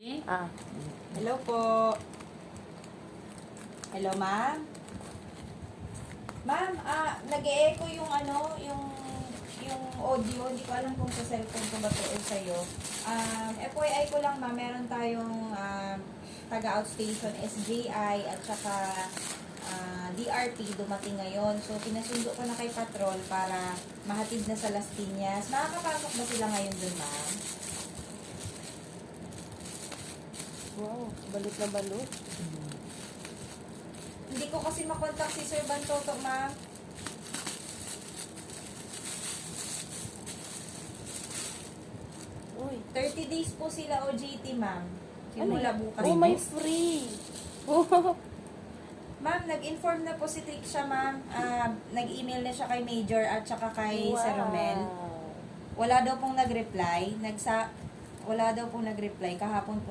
Ah. Hello po. Hello, ma'am. Ma'am, nag-e-echo yung yung audio. Hindi ko alam kung sa cellphone ko ba to o sa'yo. FYI ko lang, ma'am, meron tayong taga-outstation SJI at saka DRT dumating ngayon. So, pinasundo ko na kay Patrol para mahatid na sa Las Piñas. Makakapasok ba sila ngayon dun, ma'am? Wow, balot na balot. Hindi ko kasi makontak si Sir Bantoto, ma'am. Uy. 30 days po sila OJT, ma'am. Simula bukas. Oh, may free. Oh. Ma'am, nag-inform na po si Tricia, ma'am. Nag-email na siya kay Major at saka kay Sir Romel. Wala daw pong nag-reply. Wala daw pong nag-reply. Kahapon po